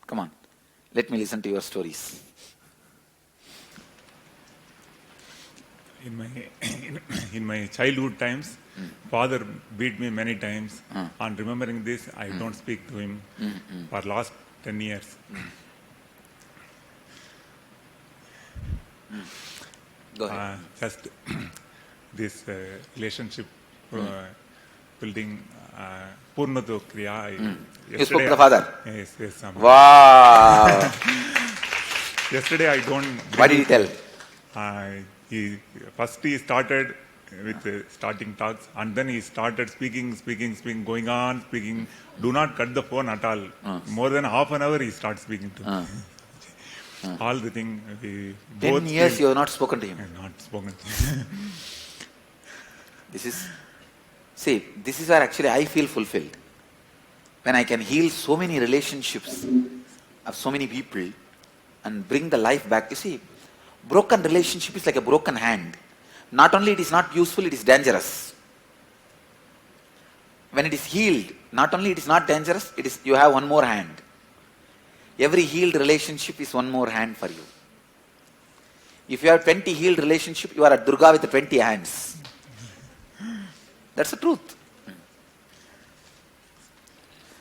Come on. Let me listen to your stories. In my childhood times, father beat me many times. On remembering this, I don't speak to him for last 10 years. Go ahead. Just this relationship building Purnato Kriya. You spoke to the father? Yes. Wow! Yesterday I don't... What did he tell? First he started with starting talks, and then he started speaking, going on speaking. Do not cut the phone at all. More than half an hour he starts speaking to me. All the thing. 10 years you have not spoken to him. Not spoken to him. This is where actually I feel fulfilled. When I can heal so many relationships of so many people and bring the life back. You see, broken relationship is like a broken hand. Not only it is not useful, it is dangerous. When it is healed, not only it is not dangerous, it is you have one more hand. Every healed relationship is one more hand for you. If you have 20 healed relationship, you are a Durga with 20 hands. That's the truth.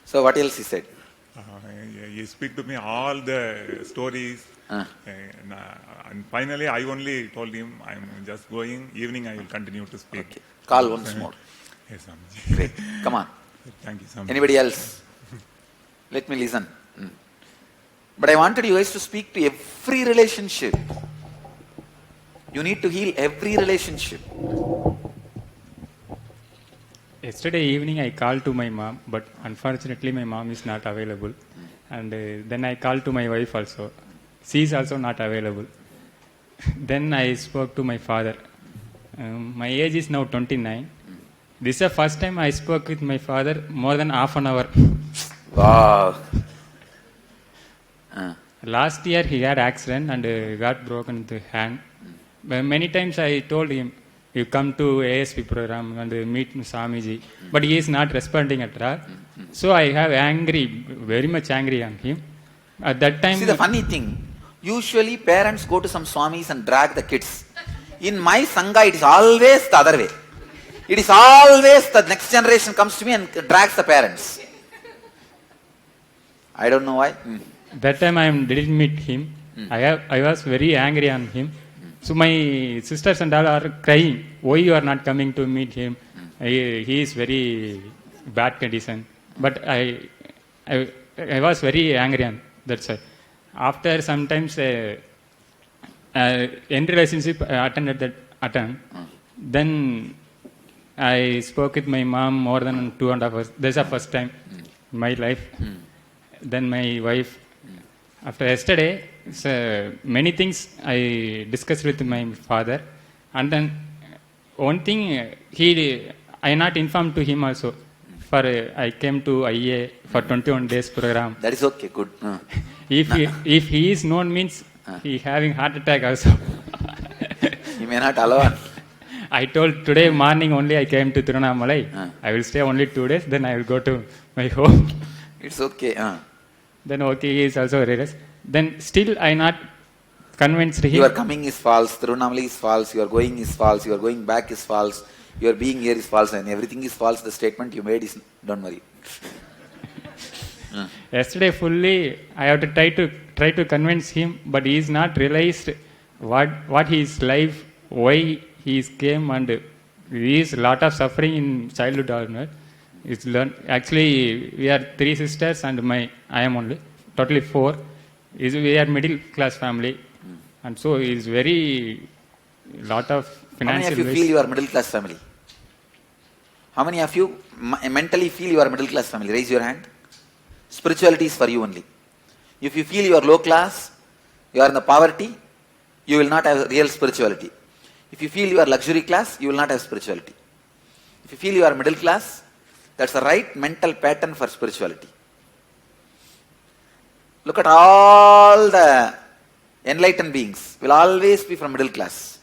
So what else he said? He speak to me all the stories. And finally, I only told him, I'm just going. Evening, I will continue to speak. Okay. Call once more. Yes, Swamiji. Great. Come on. Thank you, Swamiji. Anybody else? Let me listen. But I wanted you guys to speak to every relationship. You need to heal every relationship. Yesterday evening I called to my mom, but unfortunately my mom is not available. And then I called to my wife also. She is also not available. Then I spoke to my father. My age is now 29. This is the first time I spoke with my father more than half an hour. Wow. Last year he had accident and got broken the hand. Many times I told him, you come to ASP program and meet Swamiji, but he is not responding at all. So I have very much angry on him. At that time... See, the funny thing, usually parents go to some Swamis and drag the kids. In my Sangha, it is always the other way. It is always the next generation comes to me and drags the parents. I don't know why. That time I didn't meet him. I was very angry on him. So my sisters and all are crying. Why you are not coming to meet him? He is very bad condition. But I was very angry on that's why. After sometimes in relationship I attend. Then I spoke with my mom more than 2.5 hours. That's the first time in my life. Then my wife. After yesterday, many things I discussed with my father, and then one thing I not informed to him also. For I came to IA for 21 days program. That is okay, good. If he is known means he having heart attack also. He may not allow. I told today morning only I came to Tiruvannamlai. I will stay only 2 days, then I will go to my home. It's okay. Then okay, he is also realized. Then still I not convinced him. Your coming is false, Tiruvannamlai is false, your going is false, your going back is false, your being here is false, and everything is false. The statement you made is, don't worry. Yesterday fully I have to try to convince him, but he is not realized what his life, why he came, and he is lot of suffering in childhood onward. It's learned. Actually, we are 3 sisters and I am only totally 4. We are middle class family, and so it's very lot of financial. How many of you feel you are middle class family? How many of you mentally feel you are middle class family? Raise your hand. Spirituality is for you only. If you feel you are low class, you are in the poverty, you will not have real spirituality. If you feel you are luxury class, you will not have spirituality. If you feel you are middle class, that's the right mental pattern for spirituality. Look at all the enlightened beings will always be from middle class.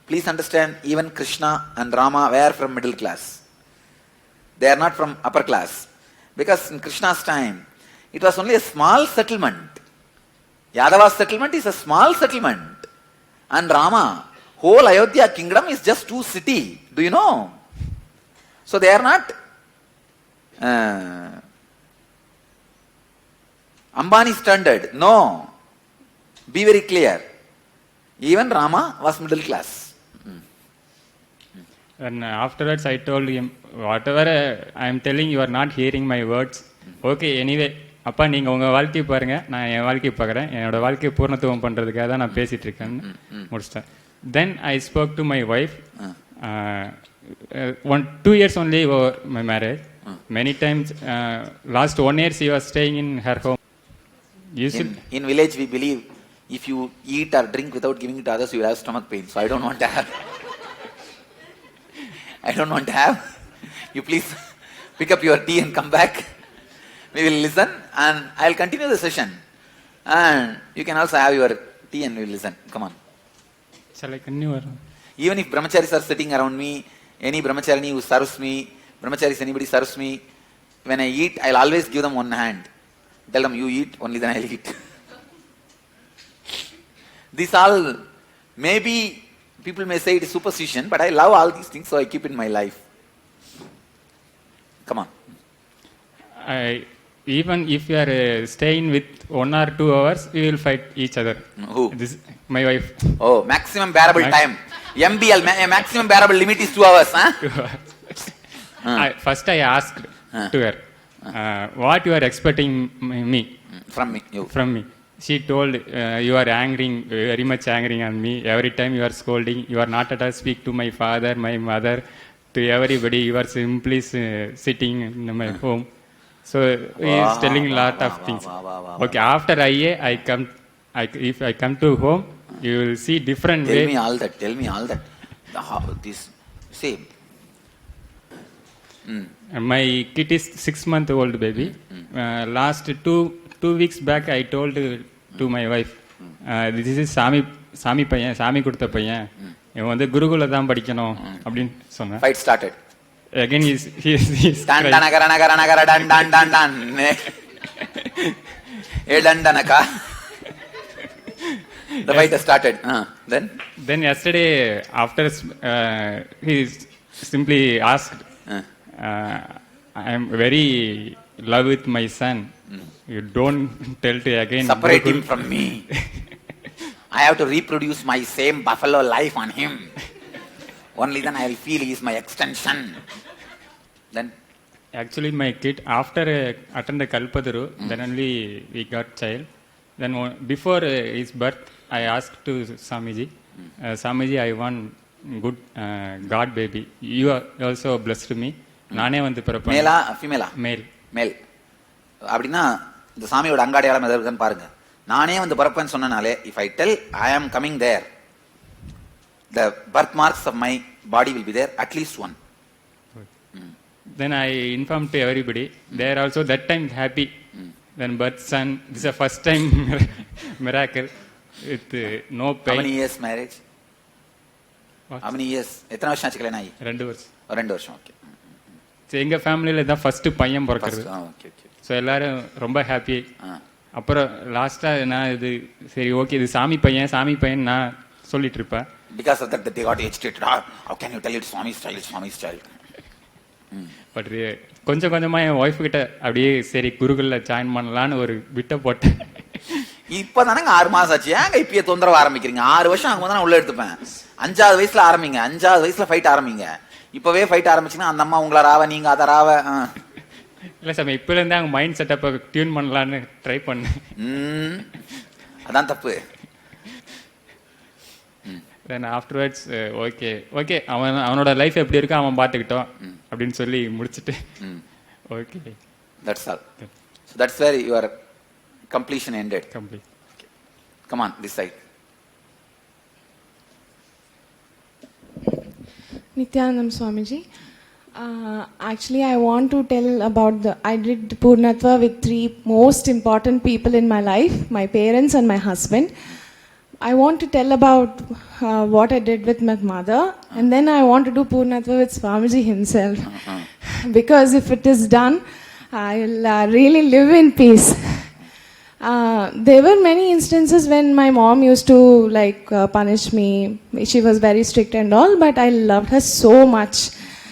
Please understand, even Krishna and Rama were from middle class. They are not from upper class. Because in Krishna's time, It was only a small settlement. Yadava's settlement is a small settlement. And Rama, whole Ayodhya kingdom is just 2 cities. Do you know? So they are not Ambani standard. No. Be very clear. Even Rama was middle class. And afterwards I told him, whatever I am telling, you are not hearing my words. Okay, anyway, அப்பா நீங்கள் உங்கள் வாழ்க்கையை பாருங்கள், நான் என் வாழ்க்கையை பார்க்குறேன், என்னோட வாழ்க்கையை பூர்ணத்துவம் பண்ணுறதுக்காக தான் நான் பேசிகிட்டு இருக்கேன்னு முடிச்சிட்டேன். Then I spoke to my wife. 2 years only over my marriage. Many times, last 1 year she was staying in her home. In village we believe if you eat or drink without giving it to others, you will have stomach pain. So I don't want to have. I don't want to have. You please pick up your tea and come back. We will listen and I will continue the session. And you can also have your tea and we will listen. Come on. Shall I continue? Even if brahmacharis are sitting around me, any brahmacharini who serves me, brahmacharis anybody serves me, when I eat, I will always give them one hand. Tell them, you eat, only then I will eat. These all, maybe people may say it is superstition, but I love all these things, so I keep in my life. Come on. Even if you are staying with 1 or 2 hours, we will fight each other. Who? My wife. Oh, maximum bearable time. MBL, maximum bearable limit is 2 hours. Huh? 2 hours. First I asked to her, what you are expecting me? From me. You. From me. She told, you are angering, very much angering on me. Every time you are scolding, you are not at all speak to my father, my mother, to everybody. You are simply sitting in my home. So he is telling a lot of things. Okay, after if I come to home, you will see different way. Tell me all that. This same. My kid is 6-month-old baby. Last 2 weeks back, I told to my wife, this is சாமி பையன், சாமி கொடுத்த பையன், இவன் வந்து குருகுல தான் படிக்கணும் அப்படின்னு சொன்னேன். Fight started. Again he's dan danaka. The fight started. Then yesterday, after he simply asked, I am very love with my son. You don't tell to again separate him from me. I have to reproduce my same buffalo life on him. Only then I will feel he is my extension. Then actually my kid, after attended Kalpaduru, then only we got child. Then before his birth, I asked to Swamiji, Swamiji, I want good God baby. You are also blessed me. நானே வந்து பிறப்பேன். மேலா ஃபீமேலா? மேல். அப்படின்னா இந்த சாமியோட அங்காடையாளம் எதாவது இருக்குன்னு பாருங்க. நானே வந்து பிறப்பேன்னு சொன்னனாலே, if I tell I am coming there, the birthmarks of my body will be there, at least one. Then I informed to everybody. They are also that time happy. Then birth son, this is the first time miracle with no pain. How many years marriage? What? How many years? எத்தனை வருஷம் ஆச்சு கல்யாணம் ஆகி? 2 வருஷம். 2 வருஷம். Okay. எங்க ஃபேமிலியில தான் ஃபர்ஸ்ட் பையன் பிறக்கிறது. ஸோ எல்லாரும் ரொம்ப ஹாப்பி. அப்புறம் லாஸ்டா நான் இது சரி ஓகே இது சாமி பையன் நான் சொல்லிட்டு இருப்பேன். Because of that they got agitated. How can you tell it Swami style? But கொஞ்சம் கொஞ்சமா என் ஒய்ஃப் கிட்ட அப்படியே சரி குருகுல்ல ஜாயின் பண்ணலான்னு ஒரு விட்ட போட்டேன். இப்பதானங்க 6 மாசம் ஆச்சு, ஏங்க இப்பயே தொந்தரவு ஆரம்பிக்கிறீங்க? 6 வருஷம் ஆகும்போது நான் உள்ள எடுத்துப்பேன். 5வது வயசுல ஆரம்பிங்க, 5வது வயசுல ஃபைட் ஆரம்பிங்க. இப்பவே ஃபைட் ஆரம்பிச்சுன்னா அந்த அம்மா உங்களை ராவ, நீங்க அதை ராவ. இல்ல சாமி, இப்பல இருந்தே அவங்க மைண்ட் செட்டப்பை டியூன் பண்ணலான்னு ட்ரை பண்ணேன். அதான் தப்பு. தென் ஆஃப்டர்வர்ட்ஸ் ஓகே அவனோட லைஃப் எப்படி இருக்கோ அவன் பார்த்துக்கிட்டோம் அப்படின்னு சொல்லி முடிச்சுட்டு okay that's all. So that's where your completion ended. Complete. Okay. Come on, this side. Nithyananda Swamiji. Actually, I want to tell about I did Purnatva with 3 most important people in my life, my parents and my husband. I want to tell about what I did with my mother, and then I want to do Purnatva with Swamiji himself. Because if it is done, I'll really live in peace. There were many instances when my mom used to punish me. She was very strict and all, but I loved her so much.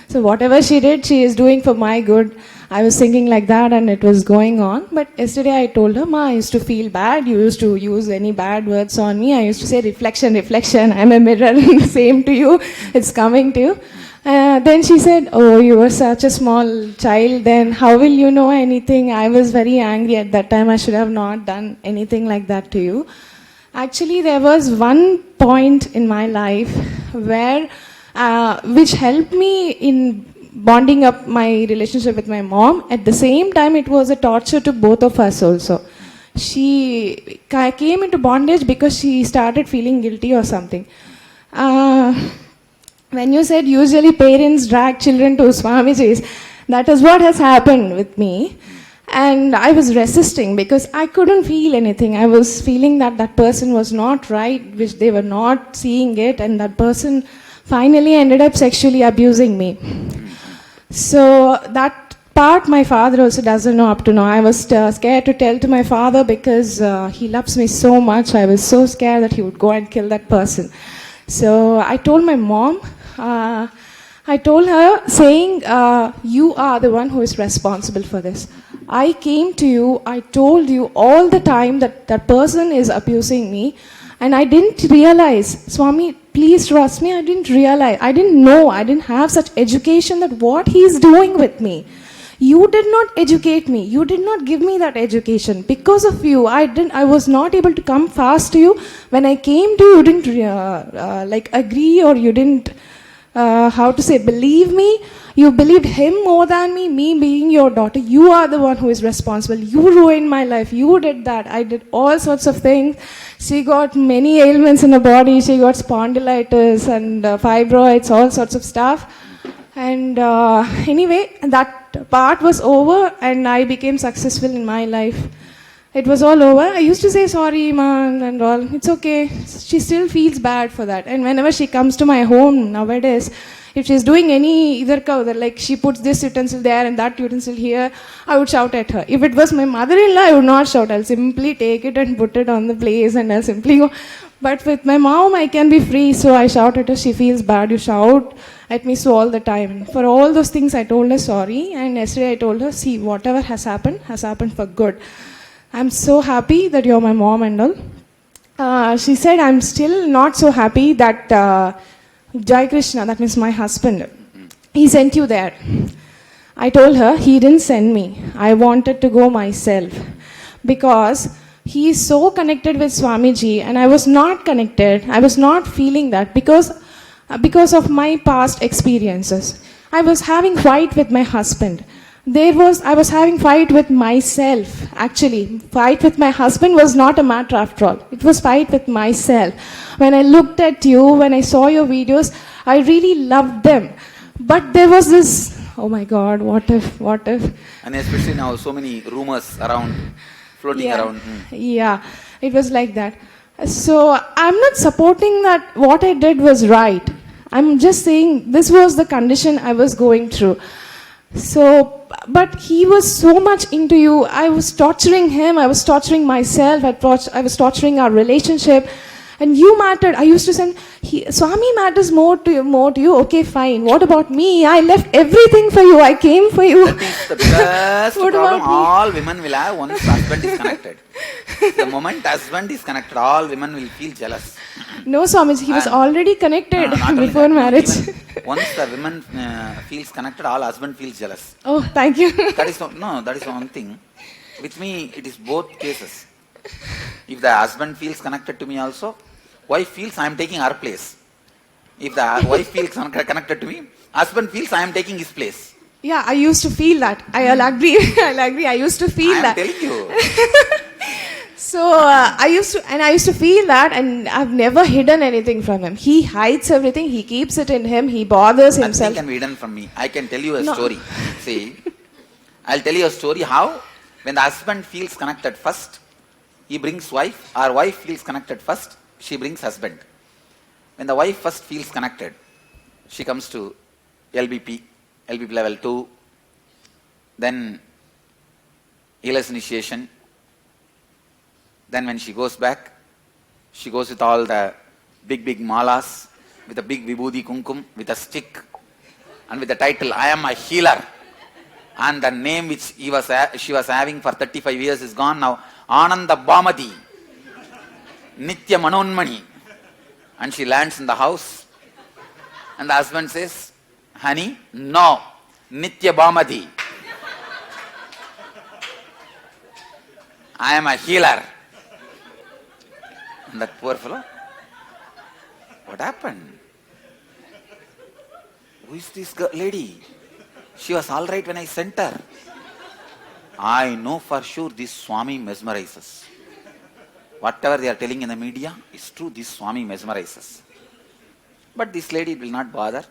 So whatever she did, she is doing for my good. I was thinking like that and it was going on. But yesterday I told her, Ma, I used to feel bad. You used to use any bad words on me. I used to say, reflection, reflection. I'm a mirror. Same to you. It's coming to you. Then she said, oh, you were such a small child then. How will you know anything? I was very angry at that time. I should have not done anything like that to you. Actually, there was one point in my life where, which helped me in bonding up my relationship with my mom. At the same time, it was a torture to both of us also. She came into bondage because she started feeling guilty or something. When you said usually parents drag children to Swamiji's, that is what has happened with me. And I was resisting because I couldn't feel anything. I was feeling that that person was not right, which they were not seeing it, and that person finally ended up sexually abusing me. So that part my father also doesn't know up to now. I was scared to tell to my father because he loves me so much. I was so scared that he would go and kill that person. So I told my mom, I told her saying, you are the one who is responsible for this. I came to you, I told you all the time that that person is abusing me, and I didn't realize, Swami, please trust me, I didn't realize, I didn't know, I didn't have such education that what he is doing with me. You did not educate me. You did not give me that education. Because of you, I was not able to come fast to you. When I came to you, you didn't agree, or you didn't, believe me. You believed him more than me being your daughter. You are the one who is responsible. You ruined my life. You did that. I did all sorts of things. She got many ailments in her body. She got spondylitis and fibroids, all sorts of stuff. And anyway, that part was over and I became successful in my life. It was all over. I used to say sorry, man, and all. It's okay. She still feels bad for that. And whenever she comes to my home nowadays, if she's doing any like she puts this utensil there and that utensil here, I would shout at her. If it was my mother-in-law, I would not shout. I'll simply take it and put it on the place and I'll simply go. But with my mom, I can be free, so I shout at her. She feels bad. You shout at me so all the time. For all those things, I told her sorry. And yesterday I told her, see, whatever has happened for good. I'm so happy that you're my mom and all. She said, I'm still not so happy that Jai Krishna, that means my husband, he sent you there. I told her, he didn't send me. I wanted to go myself. Because he is so connected with Swamiji and I was not connected. I was not feeling that because of my past experiences. I was having fight with my husband. I was having fight with myself. Actually, fight with my husband was not a matter after all. It was fight with myself. When I looked at you, when I saw your videos, I really loved them. But there was this, oh my God, what if? And especially now, so many rumors around, floating around. Yeah, it was like that. So I'm not supporting that what I did was right. I'm just saying this was the condition I was going through. So, but he was so much into you. I was torturing him. I was torturing myself. I was torturing our relationship. And you mattered. I used to send, Swami matters more to you. Okay, fine. What about me? I left everything for you. I came for you. That is the biggest problem all women will have once husband is connected. The moment husband is connected, all women will feel jealous. No, Swamiji, he was already connected before marriage. Once the woman feels connected, all husband feels jealous. Oh, thank you. That is one thing. With me, it is both cases. If the husband feels connected to me also, wife feels I am taking her place. If the wife feels connected to me, husband feels I am taking his place. Yeah, I used to feel that. I'll agree. I used to feel that. I am telling you. So I used to feel that, and I've never hidden anything from him. He hides everything. He keeps it in him. He bothers himself. Nothing can be hidden from me. I can tell you a story. See, I'll tell you a story how when the husband feels connected first, he brings wife, or wife feels connected first, she brings husband. When the wife first feels connected, she comes to LBP level 2, then Ila's initiation. Then when she goes back, she goes with all the big malas, with a big vibhuti kumkum, with a stick, and with the title, I am a healer. And the name which she was having for 35 years is gone now. Ananda Bhamati, Nitya Manonmani. And she lands in the house. And the husband says, honey, no, Nitya Bhamati. I am a healer. And that poor fellow, what happened? Who is this lady? She was all right when I sent her. I know for sure this Swami mesmerizes. Whatever they are telling in the media is true, this Swami mesmerizes. But this lady will not bother.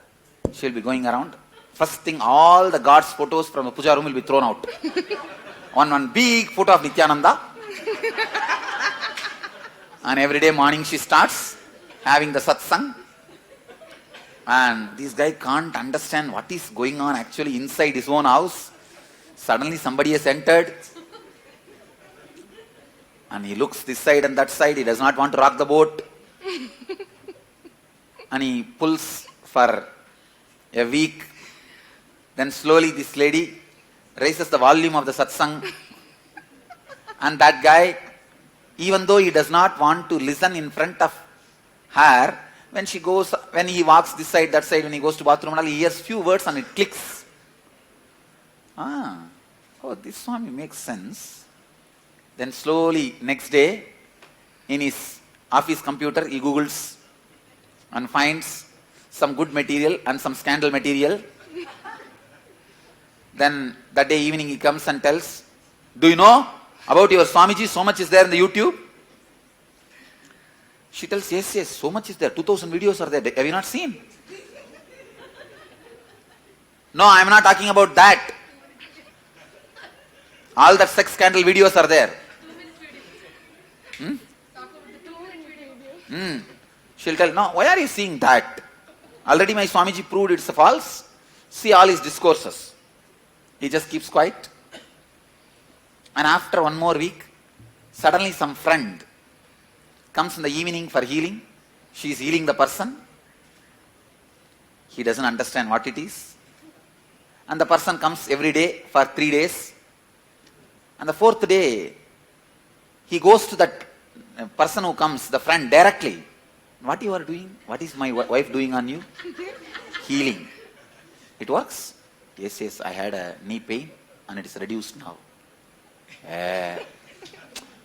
She will be going around. First thing, all the God's photos from the puja room will be thrown out. One big photo of Nithyananda. And every day morning she starts having the satsang. And this guy can't understand what is going on actually inside his own house. Suddenly somebody has entered. And he looks this side and that side. He does not want to rock the boat. And he pulls for a week. Then slowly this lady raises the volume of the satsang. And that guy, even though he does not want to listen in front of her, when he walks this side, that side, when he goes to bathroom, he hears few words and it clicks. This Swami makes sense. Then slowly, next day, in his office computer, he Googles and finds some good material and some scandal material. Then that day evening he comes and tells, do you know about your Swamiji? So much is there in the YouTube. She tells, yes, so much is there. 2000 videos are there. Have you not seen? No, I am not talking about that. All that sex scandal videos are there. She'll tell, no, why are you seeing that? Already my Swamiji proved it's false. See all his discourses. He just keeps quiet. And after one more week, suddenly some friend comes in the evening for healing. She is healing the person. He doesn't understand what it is. And the person comes every day for 3 days. And the 4th day, he goes to that person who comes, the friend, directly. What you are doing? What is my wife doing on you? Healing. It works? Yes, I had a knee pain and it is reduced now.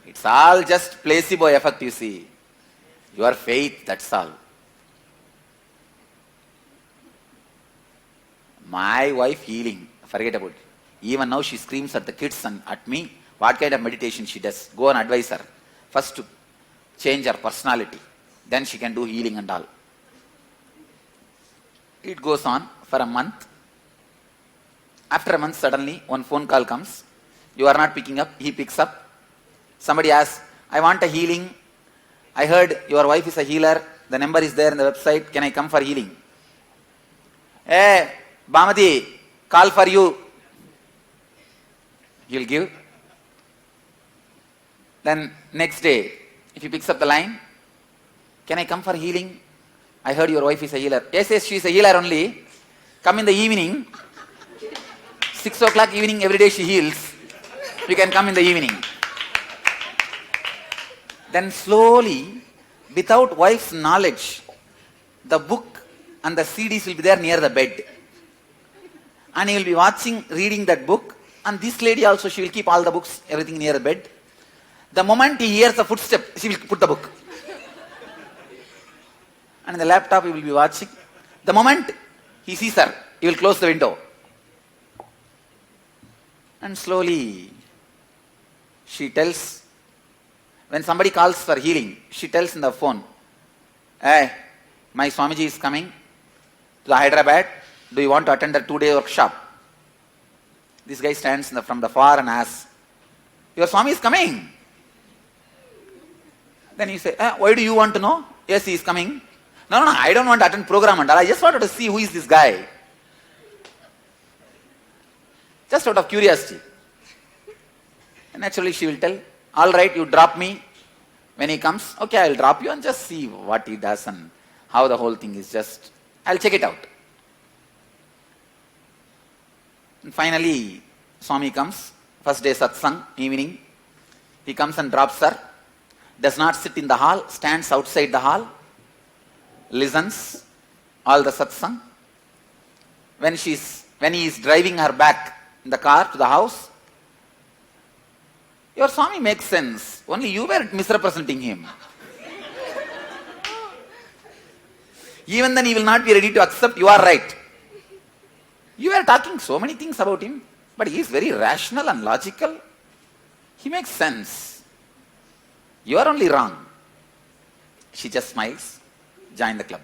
It's all just placebo effect, you see. Your faith, that's all. My wife healing, forget about it. Even now she screams at the kids and at me. What kind of meditation she does? Go and advise her. First to change her personality. Then she can do healing and all. It goes on for a month. After a month, suddenly one phone call comes. You are not picking up. He picks up. Somebody asks, I want a healing. I heard your wife is a healer. The number is there in the website. Can I come for healing? Hey, Bhamati, call for you. He'll give. Then next day, if he picks up the line, can I come for healing? I heard your wife is a healer. Yes, she is a healer only. Come in the evening. 6 o'clock evening, every day she heals. You can come in the evening. Then slowly, without wife's knowledge, the book and the CDs will be there near the bed. And he will be watching, reading that book. And this lady also, she will keep all the books, everything near the bed. The moment he hears a footstep, she will put the book. And in the laptop, he will be watching. The moment he sees her, he will close the window. And slowly, she tells, when somebody calls for healing, she tells in the phone, hey, my Swamiji is coming to Hyderabad. Do you want to attend a 2-day workshop? This guy stands from the far and asks, your Swami is coming. Then you say, why do you want to know? Yes, he is coming. No, I don't want to attend program and all. I just wanted to see who is this guy. Just out of curiosity. Naturally she will tell, all right, you drop me. When he comes, okay, I will drop you and just see what he does and how the whole thing is just, I'll check it out. And finally, Swami comes, first day satsang, evening. He comes and drops her, does not sit in the hall, stands outside the hall, listens all the satsang. When he is driving her back in the car to the house, your Swami makes sense. Only you were misrepresenting him. Even then he will not be ready to accept you are right. You were talking so many things about him, but he is very rational and logical. He makes sense. You are only wrong. She just smiles, join the club.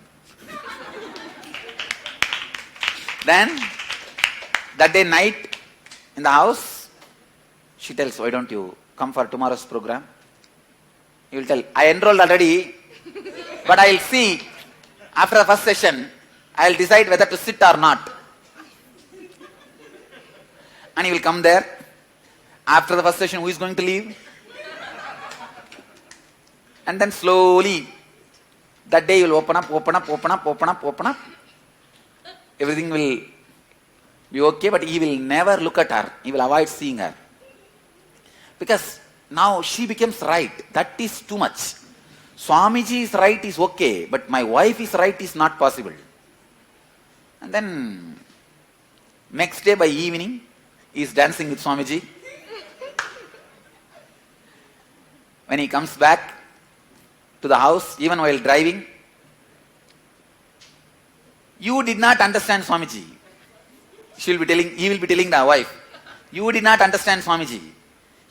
Then, that day night in the house, she tells, why don't you come for tomorrow's program? He will tell, I enrolled already, but I will see after the first session, I will decide whether to sit or not. And he will come there. After the first session, who is going to leave? And then slowly, that day you will open up. Everything will be okay, but he will never look at her. He will avoid seeing her. Because now she becomes right. That is too much. Swamiji is right is okay, but my wife is right is not possible. And then, next day by evening, he is dancing with Swamiji. When he comes back to the house, even while driving, you did not understand Swamiji. He will be telling the wife, you did not understand Swamiji.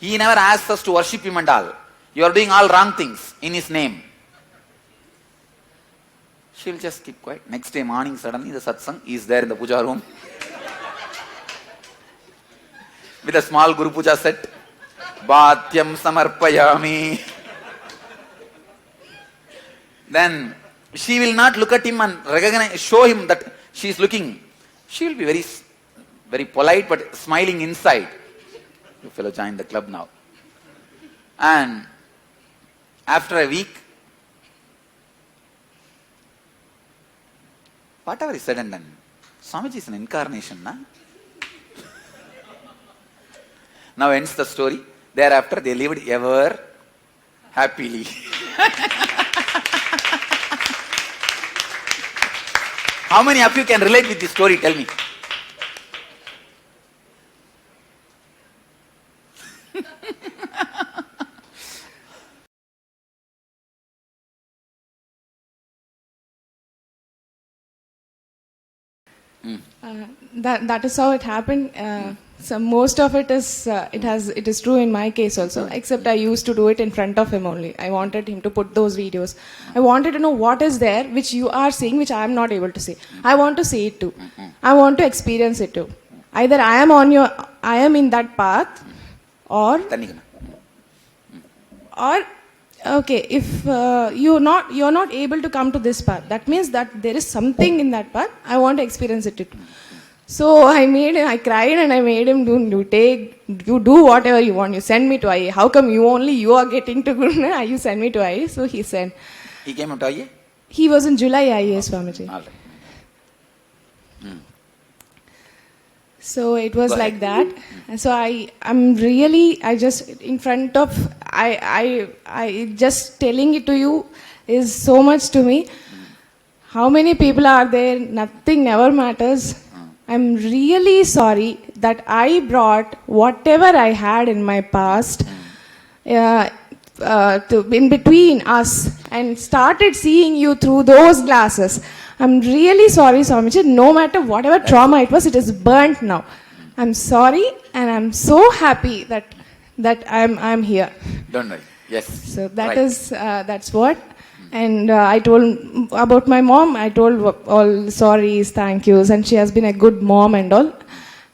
He never asked us to worship him and all. You are doing all wrong things in his name. She will just keep quiet. Next day morning, suddenly the satsang is there in the puja room with a small Guru Puja set. Bhatyam samarpayami. Then she will not look at him and show him that she is looking. She will be very, very polite but smiling inside. You fellow join the club now. And after a week, whatever is said and done, Swamiji is an incarnation, na? Now ends the story. Thereafter they lived ever happily. How many of you can relate with this story? Tell me. That is how it happened. So most of it is it is true in my case also. Except I used to do it in front of him only. I wanted him to put those videos. I wanted to know what is there which you are seeing which I am not able to see. I want to see it too. I want to experience it too. Either I am in that path, or okay, if you're not able to come to this path, that means that there is something in that path. I want to experience it too. So I cried and I made him you do whatever you want. You send me to IA. How come you are getting to Guru? You send me to IA. So he said. He came up to IA? He was in July IA, Swamiji. All right. So it was like that. So I'm really, I just in front of, I just telling it to you is so much to me. How many people are there? Nothing never matters. I'm really sorry that I brought whatever I had in my past in between us and started seeing you through those glasses. I'm really sorry, Swamiji. No matter whatever trauma it is burnt now. I'm sorry, and I'm so happy that I'm here. Don't worry. Yes. So that's what. And I told about my mom. I told all sorries, thank yous, and she has been a good mom and all.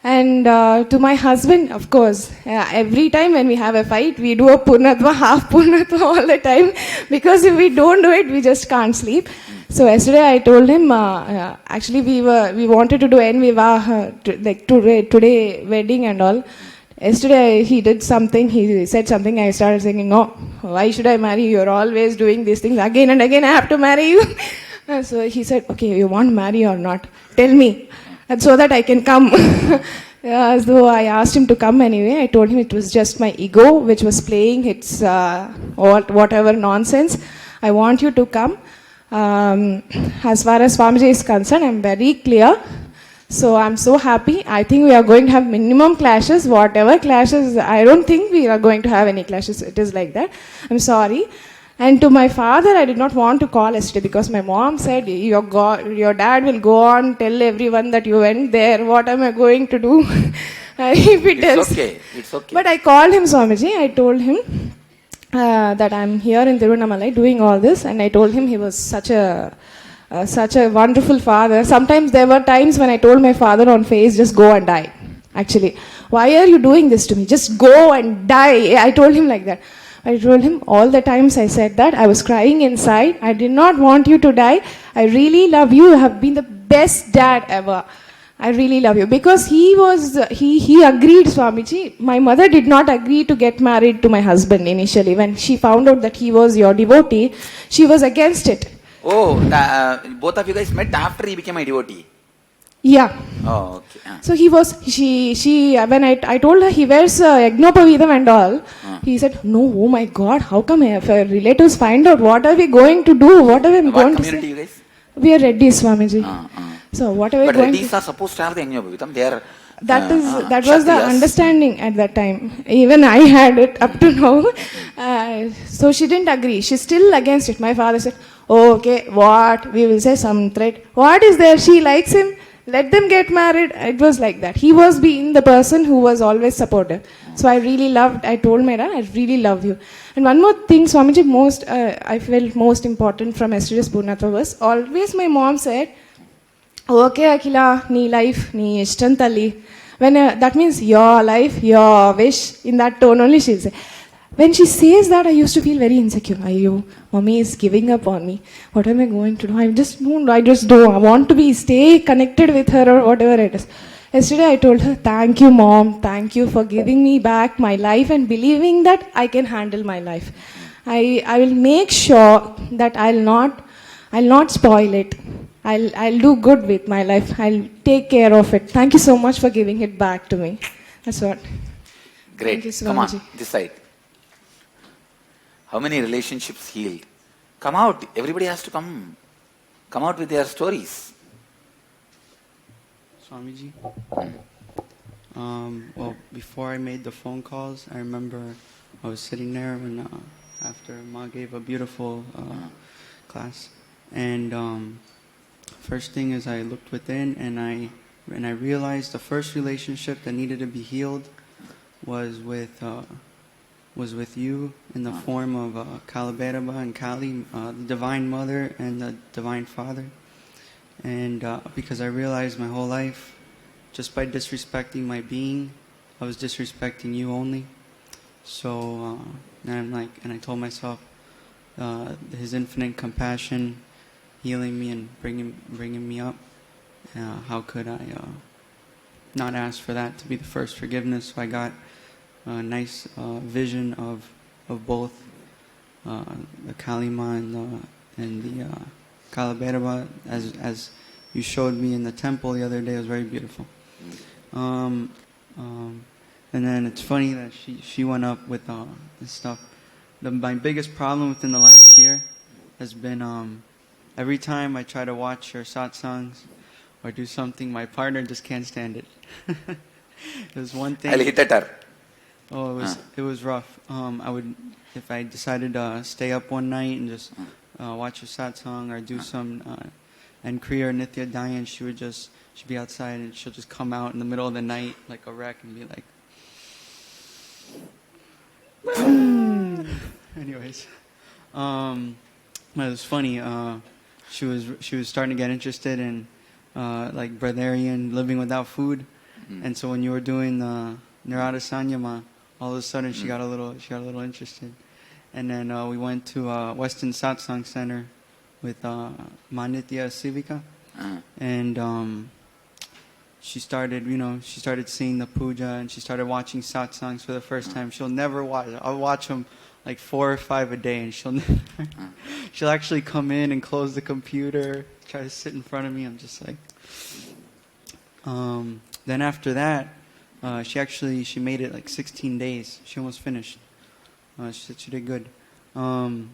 And to my husband, of course, every time when we have a fight, we do a Purnatva, half Purnatva all the time, because if we don't do it, we just can't sleep. So yesterday I told him, actually we wanted to do N Vivaha, like today wedding and all. Yesterday he did something, he said something, I started thinking, no, why should I marry you? You're always doing these things. Again and again I have to marry you. So he said, okay, you want to marry or not? Tell me. And so that I can come. So I asked him to come anyway. I told him it was just my ego which was playing its whatever nonsense. I want you to come. As far as Swamiji is concerned, I'm very clear. So I'm so happy. I think we are going to have minimum clashes, whatever clashes. I don't think we are going to have any clashes. It is like that. I'm sorry. And to my father, I did not want to call yesterday because my mom said, your dad will go on, tell everyone that you went there. What am I going to do? If it It's tells. okay. It's okay. But I called him, Swamiji. I told him that I'm here in Tiruvannamlai doing all this. And I told him he was such a wonderful father. Sometimes there were times when I told my father on face, just go and die. Actually, why are you doing this to me? Just go and die. I told him like that. I told him all the times I said that. I was crying inside. I did not want you to die. I really love you. You have been the best dad ever. I really love you. Because he agreed, Swamiji. My mother did not agree to get married to my husband initially. When she found out that he was your devotee, she was against it. Oh, both of you guys met after he became a devotee. Yeah. Oh, okay. So when I told her he wears Yagnopavidam and all, he said, no, oh my God, how come if our relatives find out, what are we going to do? What are we going to say? What community you guys? We are Reddys, Swamiji. So what are we But going Reddys to... are supposed to have the Yagnopavidam. They are... That was the Kshatriyas. understanding at that time. Even I had it up to now. So she didn't agree. She's still against it. My father said, oh, okay, what? We will say some threat. What is there? She likes him. Let them get married. It was like that. He was being the person who was always supportive. So I told my dad, I really love you. And one more thing, Swamiji, I felt most important from yesterday's Purnatva was, always my mom said, okay, Akhila, nee life, nee ishtan talli. When that means your life, your wish, in that tone only she'll say. When she says that, I used to feel very insecure. Mommy is giving up on me. What am I going to do? I just don't. I want to stay connected with her or whatever it is. Yesterday I told her, thank you, Mom. Thank you for giving me back my life and believing that I can handle my life. I will make sure that I'll not spoil it. I'll do good with my life. I'll take care of it. Thank you so much for giving it back to me. That's what. Great. Thank you, Come on, Swamiji. this side. How many relationships healed? Come out. Everybody has to come out with their stories. Swamiji. Well, before I made the phone calls, I remember I was sitting there when after Ma gave a beautiful class, and first thing is I looked within and I realized the first relationship that needed to be healed was with you in the form of Kalaberaba and Kali, the Divine Mother and the Divine Father. And because I realized my whole life, just by disrespecting my being, I was disrespecting you only. So, and I told myself, His infinite compassion, healing me and bringing me up. How could I not ask for that to be the first forgiveness? So I got a nice vision of both the Kalima and the Kalaberaba as you showed me in the temple the other day. It was very beautiful. And then it's funny that she went up with this stuff. My biggest problem within the last year has been every time I try to watch your satsangs or do something, my partner just can't stand it. It was one thing. I'll hit at her. Oh, it was rough. I would, if I decided to stay up one night and just watch a satsang or do some and Kriya or Nithyananda, she'd be outside and she'll just come out in the middle of the night like a wreck and be like. Anyways, it was funny. She was starting to get interested in like breatharian, living without food, and so when you were doing the Nirada Sanyama, all of a sudden she got a little interested, and then we went to Western Satsang Center with Manitya Sivika, and she started, she started seeing the puja and she started watching satsangs for the first time. She'll never watch. I'll watch them like 4 or 5 a day, and she'll actually come in and close the computer, try to sit in front of me. I'm just like. Then after that, she made it like 16 days. She almost finished. She said she did good. And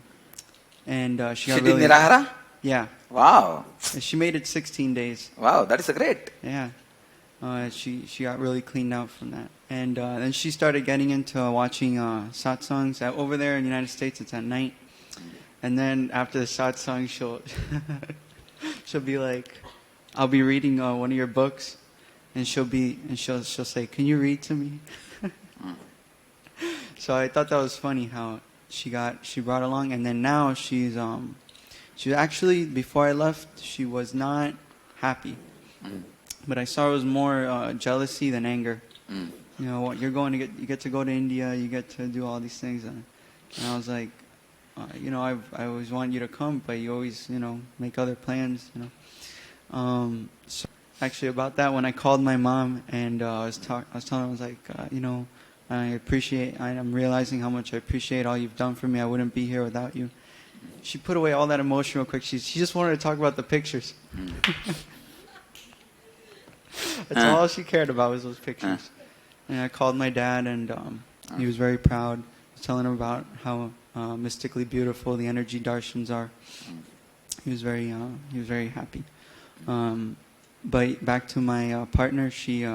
she got She did really, Nirahara? yeah. Wow. She made it 16 days. Wow, that is a great. Yeah. She got really cleaned out from that. And then she started getting into watching satsangs. Over there in the United States, it's at night. And then after the satsang, she'll be like, I'll be reading one of your books, and she'll say, "Can you read to me?" So I thought that was funny how she brought along, and then now she actually, before I left, she was not happy. But I saw it was more jealousy than anger. You get to go to India, you get to do all these things, and I was like, I always want you to come, but you always, make other plans, So actually about that, when I called my mom and I was telling her, I was like, I'm realizing how much I appreciate all you've done for me. I wouldn't be here without you. She put away all that emotion real quick. She just wanted to talk about the pictures. That's all she cared about was those pictures. And I called my dad, and he was very proud. I was telling him about how mystically beautiful the energy darshans are. He was very happy. But back to my partner, she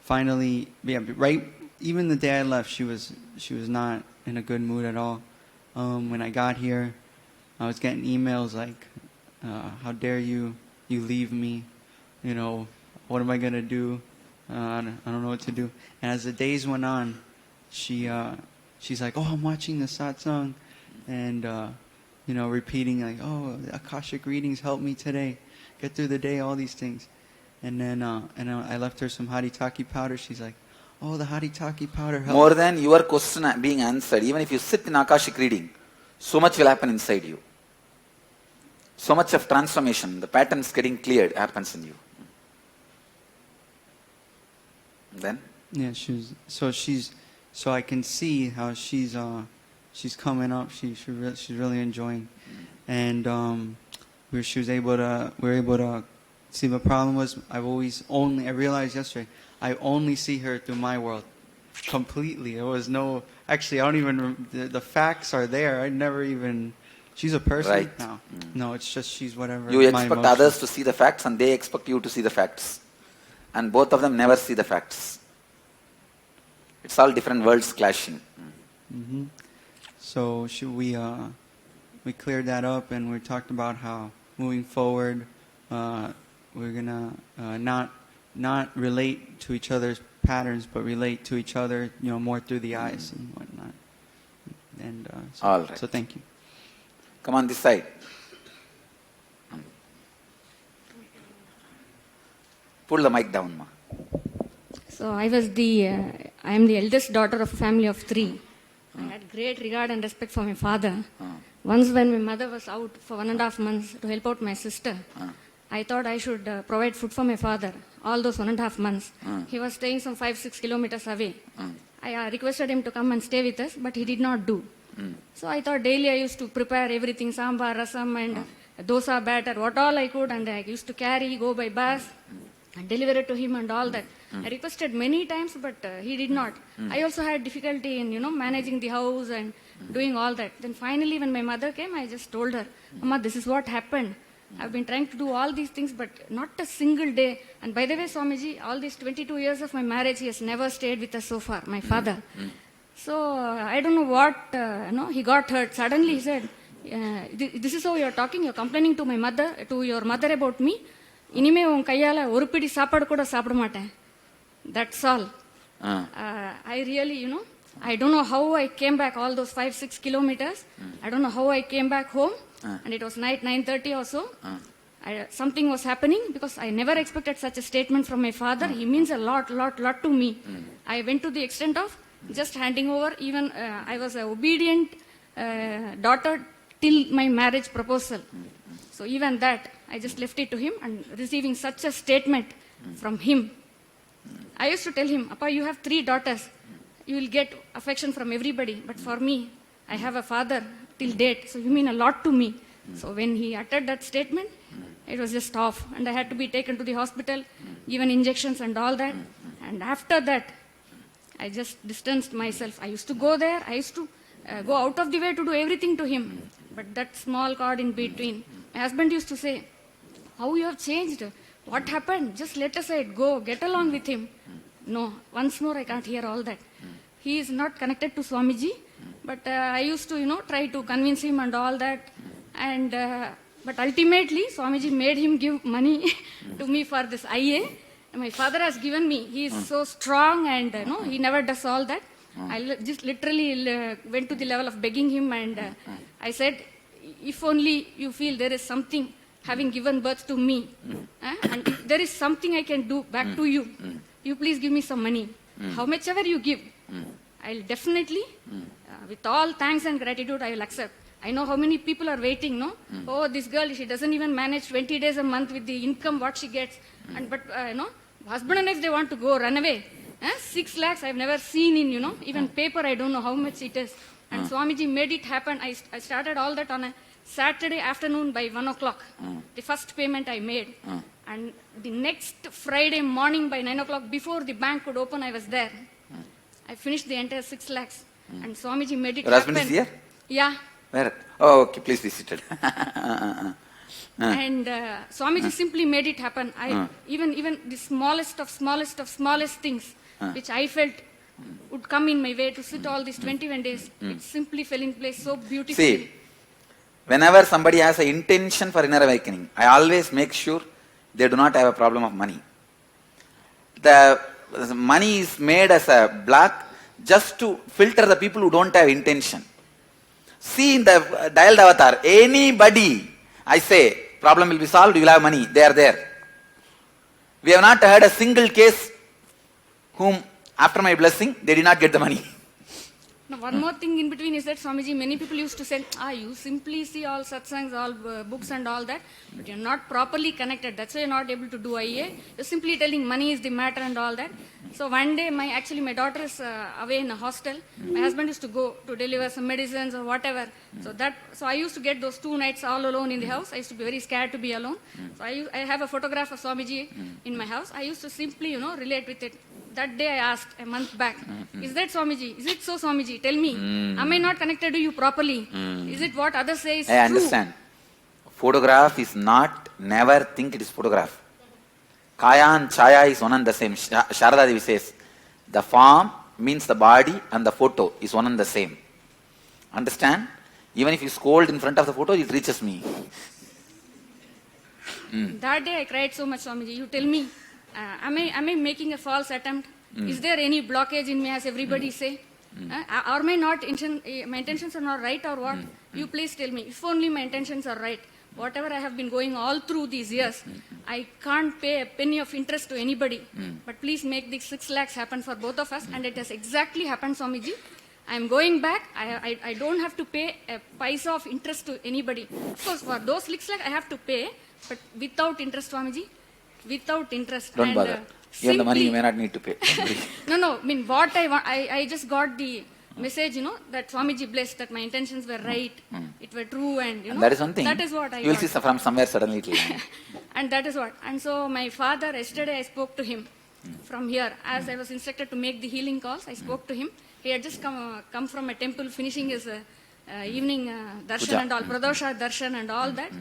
finally, right, even the day I left, she was not in a good mood at all. When I got here, I was getting emails like, "How dare you leave me? What am I gonna do? I don't know what to do." And as the days went on, she's like, "Oh, I'm watching the satsang," and repeating like, "Oh, the Akashic readings helped me today, get through the day, all these things." And then I left her some Haritaki powder. She's like, "Oh, the Haritaki powder helped." More than your question being answered, even if you sit in Akashic reading, so much will happen inside you. So much of transformation, the patterns getting cleared happens in you. Then? Yeah, so I can see how she's coming up. She's really enjoying, and we were able to see. The problem was I realized yesterday I only see her through my world completely. There was no, actually I don't even, the facts are there. I never even, she's a person Right. now. No, it's just she's whatever. You my expect emotions. others to see the facts and they expect you to see the facts. And both of them never see the facts. It's all different worlds clashing. Mm-hmm. So we cleared that up, and we talked about how moving forward we're gonna not relate to each other's patterns, but relate to each other, more through the eyes and whatnot. And All right. So thank you. Come on this side. Pull the mic down, ma. So I am the eldest daughter of a family of 3. I had great regard and respect for my father. Once when my mother was out for 1.5 months to help out my sister, I thought I should provide food for my father all those 1.5 months. He was staying some 5-6 kilometers away. I requested him to come and stay with us, but he did not do. So I thought daily I used to prepare everything, sambar, rasam and dosa batter, what all I could, and I used to go by bus and deliver it to him and all that. I requested many times, but he did not. I also had difficulty in, managing the house and doing all that. Then finally when my mother came, I just told her, "Mama, this is what happened. I've been trying to do all these things, but not a single day." And by the way, Swamiji, all these 22 years of my marriage, he has never stayed with us so far, my father. So I don't know what, he got hurt. Suddenly he said, "This is how you're talking, you're complaining to your mother about me. இனிமே உன் கையால ஒரு பிடி சாப்பாடு கூட சாப்பிட மாட்டேன்." That's all. I really, I don't know how I came back all those 5-6 kilometers. I don't know how I came back home. And it was night 9:30 or so. Something was happening because I never expected such a statement from my father. He means a lot to me. I went to the extent of just handing over. Even I was an obedient daughter till my marriage proposal. So even that, I just left it to him, and receiving such a statement from him. I used to tell him, Appa, you have 3 daughters. You will get affection from everybody. But for me, I have a father till date. So you mean a lot to me. So when he uttered that statement, it was just off. And I had to be taken to the hospital, given injections and all that. And after that, I just distanced myself. I used to go there. I used to go out of the way to do everything to him. But that small cord in between. My husband used to say, how you have changed? What happened? Just let aside, go, get along with him. No, once more I can't hear all that. He is not connected to Swamiji, but I used to, try to convince him and all that. And but ultimately, Swamiji made him give money to me for this IA. My father has given me. He is so strong, and he never does all that. I just literally went to the level of begging him, and I said, if only you feel there is something having given birth to me, and if there is something I can do back to you, you please give me some money. How much ever you give, I'll definitely, with all thanks and gratitude, I will accept. I know how many people are waiting, no? Oh, this girl, she doesn't even manage 20 days a month with the income what she gets. But husband and wife, they want to go, run away. 6 lakhs, I've never seen in, even paper, I don't know how much it is. And Swamiji made it happen. I started all that on a Saturday afternoon by 1 o'clock. The first payment I made. And the next Friday morning by 9 o'clock, before the bank could open, I was there. I finished the entire 6 lakhs. And Swamiji made it Your happen. husband is here? Yeah. Where? Oh, okay, please be seated. And Swamiji simply made it happen. Even the smallest things which I felt would come in my way to sit all these 21 days, it simply fell in place so beautifully. See, whenever somebody has an intention for inner awakening, I always make sure they do not have a problem of money. The money is made as a block just to filter the people who don't have intention. See in the dialed avatar, anybody, I say, problem will be solved, you will have money, they are there. We have not heard a single case whom, after my blessing, they did not get the money. Now, one more thing in between is that Swamiji, many people used to say, you simply see all satsangs, all books and all that, but you're not properly connected. That's why you're not able to do IA. You're simply telling money is the matter and all that. So one day, my daughter is away in a hostel. My husband used to go to deliver some medicines or whatever. So I used to get those 2 nights all alone in the house. I used to be very scared to be alone. So I have a photograph of Swamiji in my house. I used to simply, relate with it. That day I asked a month back, is that Swamiji? Is it so, Swamiji? Tell me, am I not connected to you properly? Is it what others say is true? I understand. Photograph is not, never think it is photograph. Kaya and Chaya is one and the same. Sharada Devi says, the form means the body and the photo is one and the same. Understand? Even if you scold in front of the photo, it reaches me. That day I cried so much, Swamiji. You tell me, am I making a false attempt? Is there any blockage in me, as everybody say? Are my intentions are not right or what? You please tell me. If only my intentions are right. Whatever I have been going all through these years, I can't pay a penny of interest to anybody. But please make these 6 lakhs happen for both of us. And it has exactly happened, Swamiji. I am going back. I don't have to pay a paisa of interest to anybody. Of course, for those 6 lakhs I have to pay, but without interest, Swamiji. Without interest. Don't bother. Even the money you may not need to pay. No. I mean, what I want, I just got the message, that Swamiji blessed, that my intentions were right, it were true, and and that is one thing. That is what I You will got. see from somewhere suddenly it will. And that is what. And so my father, yesterday I spoke to him from here. As I was instructed to make the healing calls, I spoke to him. He had just come from a temple, finishing his evening darshan Puja. and all, pradosha darshan and all that.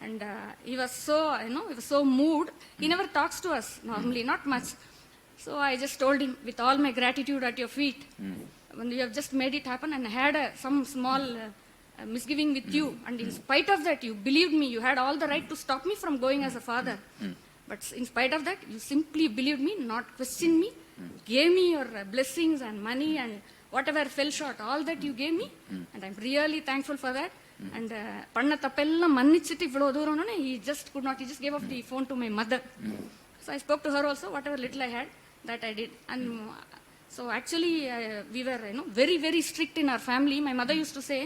And he was so moved. He never talks to us normally, not much. So I just told him, with all my gratitude at your feet, when you have just made it happen, and I had some small misgiving with you, and in spite of that, you believed me. You had all the right to stop me from going as a father. But in spite of that, you simply believed me, not questioned me, gave me your blessings and money and whatever fell short, all that you gave me. And I'm really thankful for that. And panna tappella mannichittu ivlo dooram he just could not. He just gave off the phone to my mother. So I spoke to her also, whatever little I had, that I did. And so actually we were very very strict in our family. My mother used to say,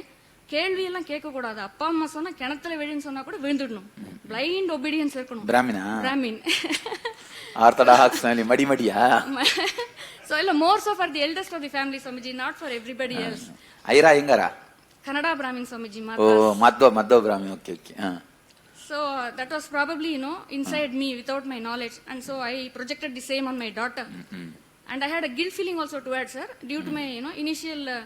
கேள்வி எல்லாம் கேட்க கூடாது, அப்பா அம்மா சொன்னா கிணத்துல விழுன்னு சொன்னா கூட விழுந்துடணும், பிளைண்ட் ஒபீடியன்ஸ் இருக்கணும். Brahmina. Brahmin. Orthodox family, madi madiya. So more so for the eldest of the family, Swamiji, not for everybody else. Ayra engara? Kannada Brahmin, Swamiji, Oh, Madras. Madhva Brahmin, okay. So that was probably, inside me without my knowledge. And so I projected the same on my daughter. And I had a guilt feeling also towards her due to my, initial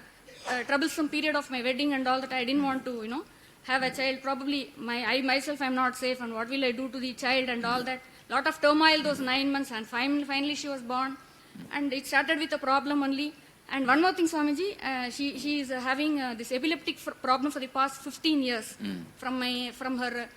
troublesome period of my wedding and all that. I didn't want to, have a child. Probably I myself am not safe, and what will I do to the child and all that. Lot of turmoil those 9 months, and finally she was born. And it started with a problem only. And one more thing, Swamiji, she is having this epileptic problem for the past 15 years from her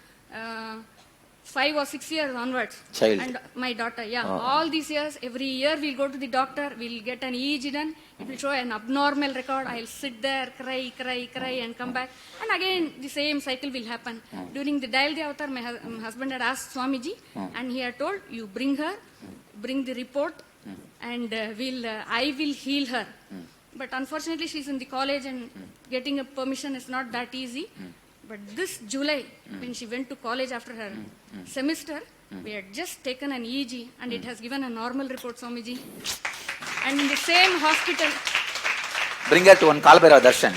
5 or 6 years onwards. Child. And my daughter, all these years, every year we'll go to the doctor, we'll get an EEG done, it will show an abnormal record, I'll sit there, cry and come back. And again, the same cycle will happen. During the Dial the Avatar, my husband had asked Swamiji, and he had told, you bring her, bring the report, and I will heal her. But unfortunately, she's in the college, and getting a permission is not that easy. But this July, when she went to college after her semester, we had just taken an EEG, and it has given a normal report, Swamiji. And in the same hospital. Bring her to one Kalbhairava Darshan.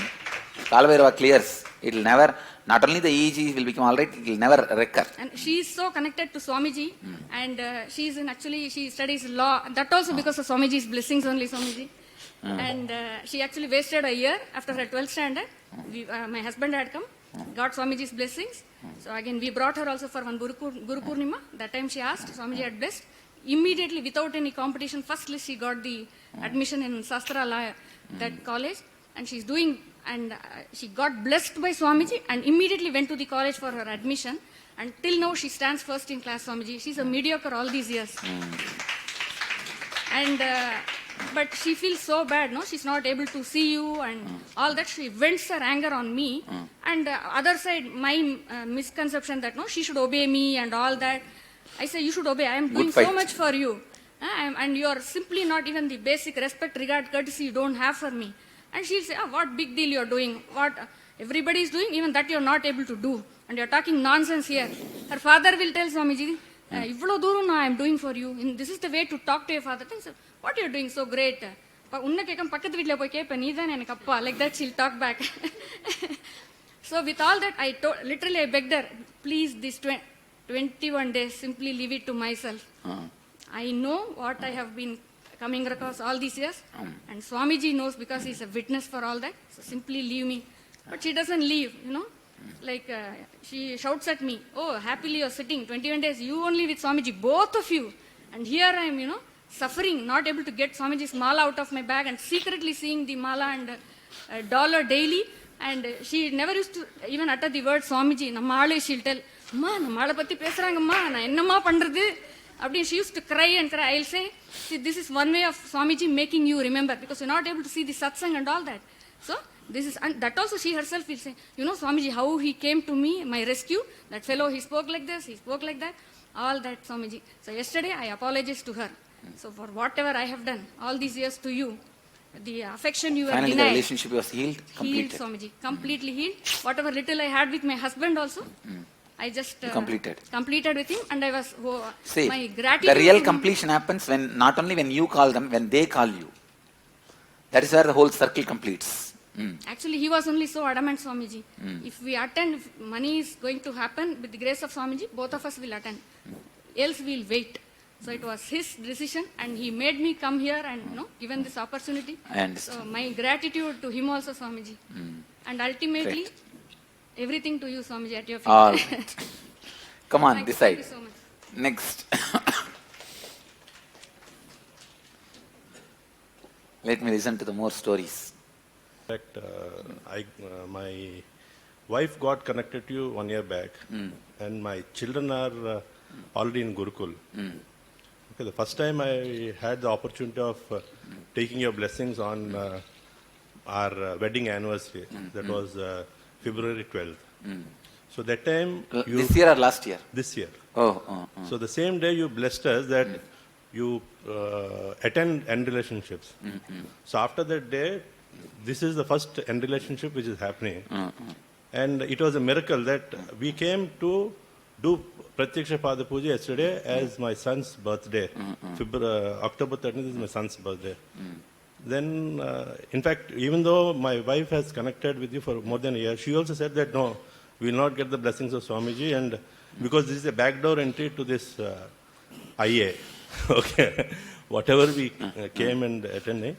Kalbhairava clears. It will never, not only the EEG will become alright, it will never recur. And she is so connected to Swamiji, and she studies law. That also because of Swamiji's blessings only, Swamiji. And she actually wasted a year after her 12th standard. My husband had come, got Swamiji's blessings. So again, we brought her also for one Guru Purnima. That time she asked, Swamiji had blessed. Immediately, without any competition, firstly she got the admission in Sastra Law, that college, and she's doing, and she got blessed by Swamiji, and immediately went to the college for her admission. And till now, she stands first in class, Swamiji. She's a mediocre all these years. And but she feels so bad, she's not able to see you and all that. She vents her anger on me. And other side, my misconception that she should obey me and all that. I say, you should obey. I am doing so much for you. And you are simply not even the basic respect, regard, courtesy you don't have for me. And she'll say, what big deal you're doing? What everybody is doing, even that you're not able to do. And you're talking nonsense here. Her father will tell Swamiji, Ivlo duru I am doing for you. This is the way to talk to your father. So, what you're doing so great. Like that she'll talk back. So with all that, literally I begged her, please, this 21 days, simply leave it to myself. I know what I have been coming across all these years, and Swamiji knows because he's a witness for all that. So simply leave me. But she doesn't leave, Like she shouts at me, oh, happily you're sitting 21 days, you only with Swamiji, both of you. And here I am, suffering, not able to get Swamiji's mala out of my bag, and secretly seeing the mala and dollar daily. And she never used to even utter the word Swamiji. Nammalu, she'll tell, Amma, nammala patti pesrangamma, na ennamma pandrathu. She used to cry and cry. I'll say, see, this is one way of Swamiji making you remember, because you're not able to see the satsang and all that. So this is, and that also she herself will say, Swamiji, how he came to me, my rescue, that fellow, he spoke like this, he spoke like that, all that, Swamiji. So yesterday I apologized to her. So for whatever I have done all these years to you, the affection you were Finally, denied. the relationship was healed, completed. Healed, Swamiji, completely healed. Whatever little I had with my husband also, I just completed with him, and I was See, my gratitude. the real completion happens when not only when you call them, when they call you. That is where the whole circle completes. Actually, he was only so adamant, Swamiji. If we attend, if money is going to happen with the grace of Swamiji, both of us will attend. Else we'll wait. So it was his decision, and he made me come here and given this opportunity. I understand. So my gratitude to him also, Swamiji. And ultimately, everything to you, Swamiji, at your feet. All right. Come on, this side. Thank you so much. Next. Let me listen to the more stories. In fact, my wife got connected to you 1 year back, and my children are already in Gurukul. Okay, the first time I had the opportunity of taking your blessings on our wedding anniversary, that was February 12th. So that time... This year or last year? This year. Oh. So the same day you blessed us that you attend end relationships. So after that day, this is the first end relationship which is happening. And it was a miracle that we came to do Pratyaksha Pada Puja yesterday as my son's birthday. October 13th is my son's birthday. Then, in fact, even though my wife has connected with you for more than a year, she also said that no, we will not get the blessings of Swamiji, and because this is a backdoor entry to this IA. Okay, whatever we came and attending.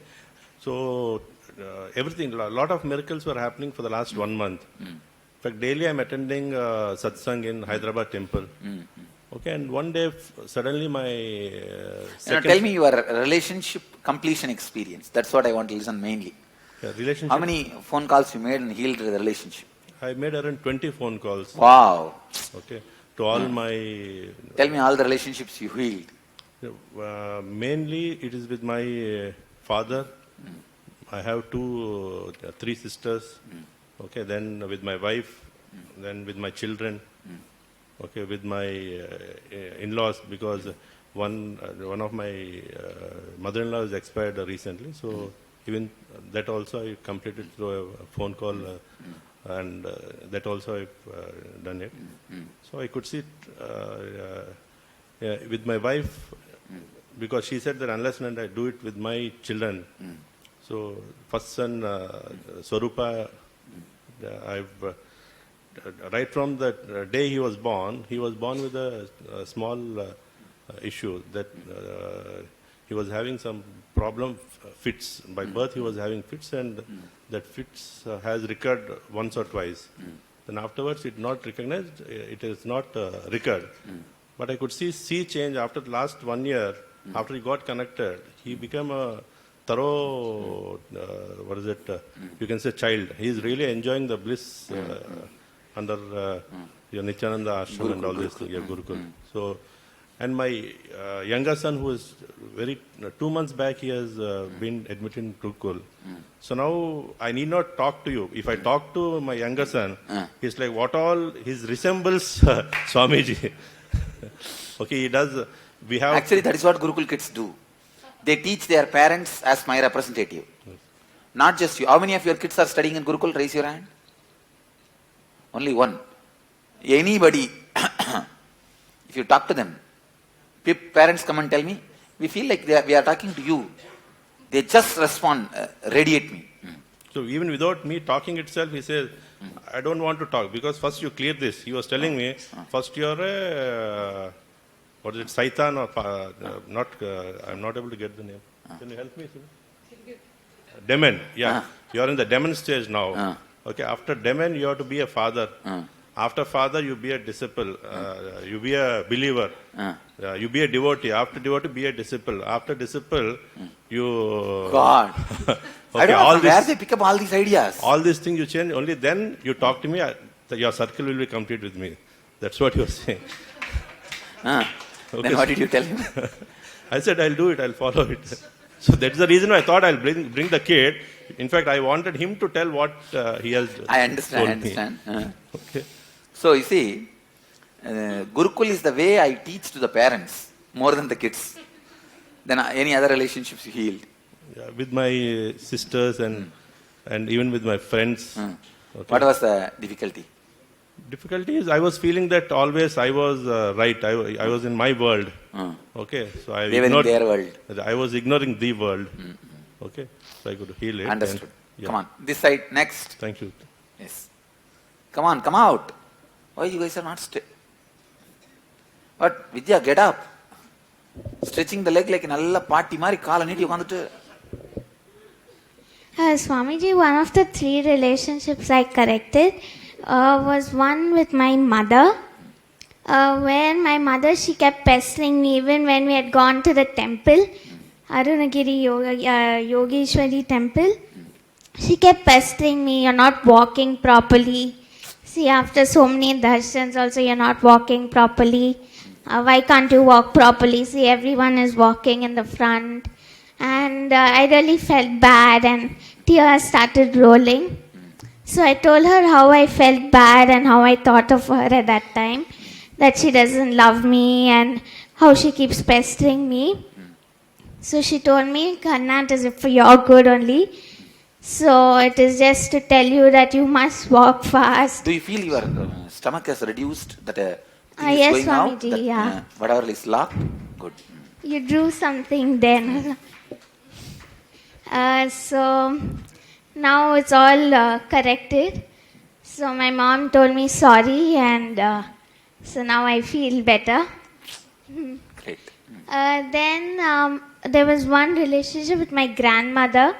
So, everything, a lot of miracles were happening for the last 1 month. In fact, daily I'm attending satsang in Hyderabad temple. Okay, and one day suddenly my second... Tell me your relationship completion experience. That's what I want to listen mainly. Relationship. How many phone calls you made and healed the relationship? I made around 20 phone calls. Wow. Okay, to all my... Tell me all the relationships you healed. Mainly it is with my father. I have three sisters. Okay, then with my wife, then with my children. Okay, with my in-laws, because one of my mother-in-law is expired recently, so even that also I completed through a phone call, and that also I've done it. So I could see it with my wife, because she said that unless and I do it with my children. So first son Swarupa, I've right from the day he was born with a small issue that he was having some problem, fits. By birth he was having fits, and that fits has recurred once or twice. Then afterwards it not recognized, it is not recurred. But I could see change after the last 1 year. After he got connected, he became a thorough, you can say child. He is really enjoying the bliss under your Nithyananda ashram and all this, Gurukul. So, and my younger son, who is 2 months back, he has been admitted in Gurukul. So now I need not talk to you. If I talk to my younger son, he's like, what all, he resembles Swamiji. Okay, he does. We have... Actually, that is what Gurukul kids do. They teach their parents as my representative. Not just you. How many of your kids are studying in Gurukul? Raise your hand. Only one. Anybody, if you talk to them, parents come and tell me, we feel like we are talking to you. They just respond, radiate me. So even without me talking itself, he says, I don't want to talk, because first you clear this. He was telling me, first you are a, Saitan or not, I'm not able to get the name. Can you help me? Demon, yeah. You are in the demon stage now. Okay, after demon, you have to be a father. After father, you be a disciple. You be a believer. You be a devotee. After devotee, be a disciple. After disciple, you... God. Okay, I don't know where they pick up all these ideas. All these things you change, only then you talk to me, your circle will be complete with me. That's what you are saying. Okay. Then what did you tell him? I said, I'll do it, I'll follow it. So that's the reason I thought I'll bring the kid. In fact, I wanted him to tell what he has I understand. Okay. So you see, Gurukul is the way I teach to the parents more than the kids. Then any other relationships you healed? Yeah, with my sisters and even with my friends. Okay. What was the difficulty? Difficulty is I was feeling that always I was right. I was in my world. Okay, so they were in their world. I was ignoring the world. Okay, so I could heal it. Understood. Come on, this side next. Thank you. Yes. Come on, come out. Why you guys are not What, Vidya, get up. Stretching the leg like nalla party mari kaala neeti ukandittu. Swamiji, one of the 3 relationships I corrected was one with my mother, where my mother, she kept pestering me even when we had gone to the temple, Arunagiri Yogeshwari temple. She kept pestering me, you're not walking properly. See, after so many darshans also, you're not walking properly. Why can't you walk properly? See, everyone is walking in the front. And I really felt bad, and tears started rolling. So I told her how I felt bad and how I thought of her at that time, that she doesn't love me and how she keeps pestering me. So she told me, Karna, it is for your good only. So it is just to tell you that you must walk fast. Do you feel your stomach has reduced, that Thing is Yes, going out, Swamiji, that, yeah. whatever is locked, good. You drew something then. So now it's all corrected. So my mom told me sorry, and so now I feel better. Great. Then there was one relationship with my grandmother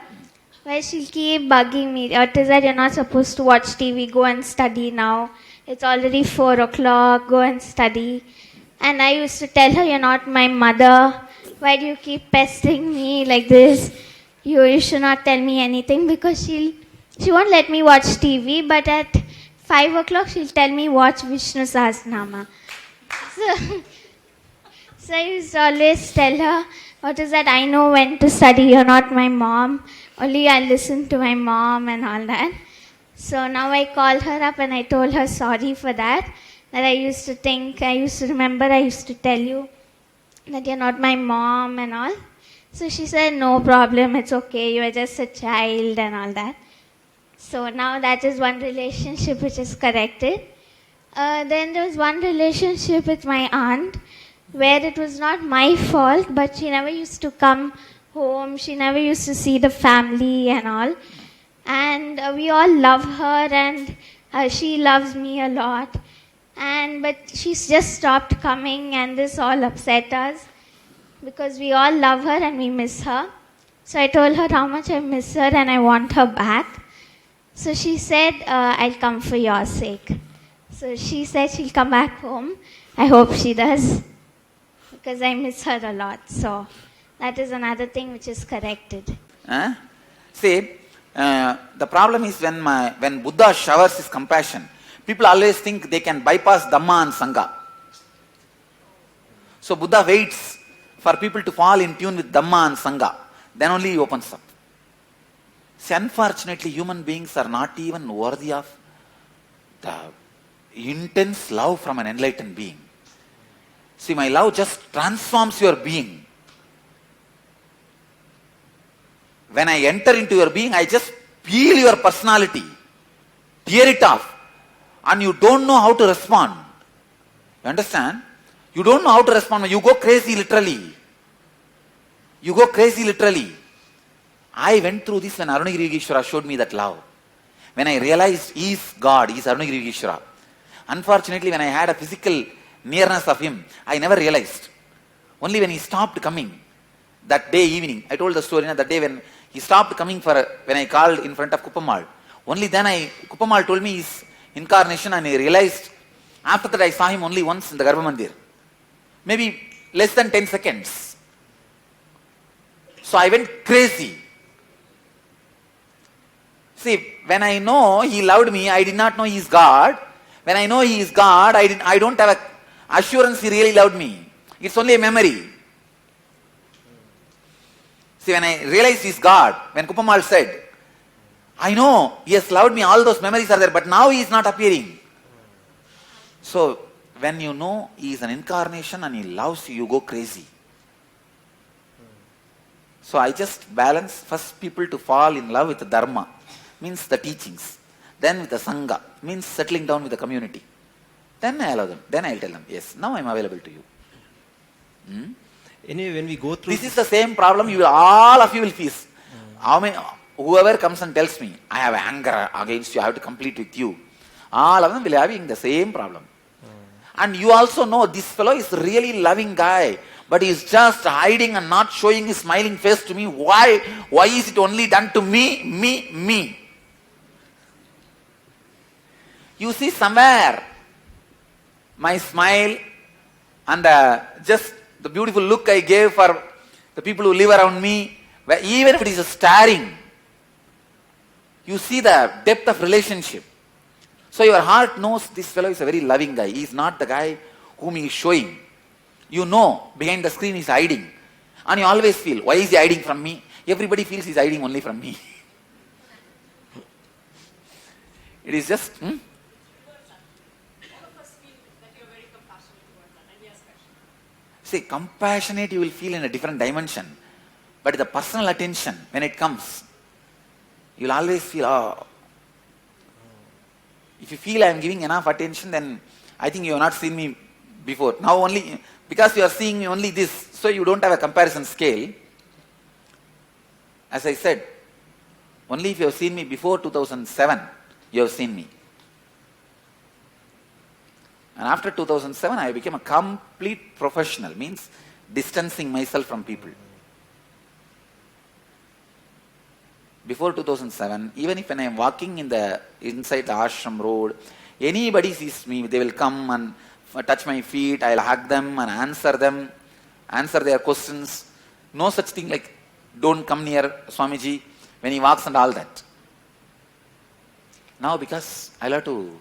where she'll keep bugging me. Tiza, you're not supposed to watch TV. Go and study now. It's already 4 o'clock. Go and study. And I used to tell her, you're not my mother. Why do you keep pestering me like this? You should not tell me anything, because she won't let me watch TV. But at 5 o'clock, she'll tell me watch Vishnu Sahasranama. So I used to always tell her, what is that? I know when to study. You're not my mom. Only I listen to my mom and all that. So now I called her up and I told her sorry for that. That I used to remember, I used to tell you that you're not my mom and all. So she said, no problem, it's okay. You are just a child and all that. So now that is one relationship which is corrected. Then there was one relationship with my aunt, where it was not my fault, but she never used to come home. She never used to see the family and all. And we all love her, and she loves me a lot. But she's just stopped coming, and this all upset us, because we all love her and we miss her. So I told her how much I miss her and I want her back. So she said, I'll come for your sake. So she said she'll come back home. I hope she does, because I miss her a lot. So that is another thing which is corrected. See, the problem is when Buddha showers his compassion, people always think they can bypass Dhamma and Sangha. So Buddha waits for people to fall in tune with Dhamma and Sangha. Then only he opens up. See, unfortunately, human beings are not even worthy of the intense love from an enlightened being. See, my love just transforms your being. When I enter into your being, I just peel your personality, tear it off, and you don't know how to respond. You understand? You don't know how to respond. You go crazy literally. You go crazy literally. I went through this when Arunagiri Yogeshwara showed me that love. When I realized he is God, he is Arunagiri Yogeshwara. Unfortunately, when I had a physical nearness of him, I never realized. Only when he stopped coming, that day evening, I told the story, that day when he stopped coming when I called in front of Kuppamal. Only then Kuppamal told me his incarnation, and I realized, after that I saw him only once in the Garbha Mandir. Maybe less than 10 seconds. So I went crazy. See, when I know he loved me, I did not know he is God. When I know he is God, I don't have a assurance he really loved me. It's only a memory. See, when I realized he is God, when Kuppamal said, I know he has loved me, all those memories are there, but now he is not appearing. So, when you know he is an incarnation and he loves you, you go crazy. So I just balance first people to fall in love with the Dharma, means the teachings. Then with the Sangha, means settling down with the community. Then I allow them. Then I will tell them, yes, now I am available to you. Anyway, when we go through... This is the same problem all of you will face. Whoever comes and tells me, I have anger against you, I have to complete with you. All of them will be having the same problem. And you also know this fellow is really loving guy, but he is just hiding and not showing his smiling face to me. Why? Why is it only done to me? You see, somewhere my smile and just the beautiful look I gave for the people who live around me, where even if it is staring, you see the depth of relationship. So your heart knows this fellow is a very loving guy. He is not the guy whom he is showing. You know behind the screen he is hiding. And you always feel, why is he hiding from me? Everybody feels he is hiding only from me. It is just... See, compassionate you will feel in a different dimension. But the personal attention, when it comes, you will always feel, if you feel I am giving enough attention, then I think you have not seen me before. Now only, because you are seeing me only this, so you don't have a comparison scale. As I said, only if you have seen me before 2007, you have seen me. And after 2007, I became a complete professional, means distancing myself from people. Before 2007, even if when I am walking inside the ashram road, anybody sees me, they will come and touch my feet, I will hug them and answer their questions. No such thing like, don't come near Swamiji when he walks and all that. Now because I love to,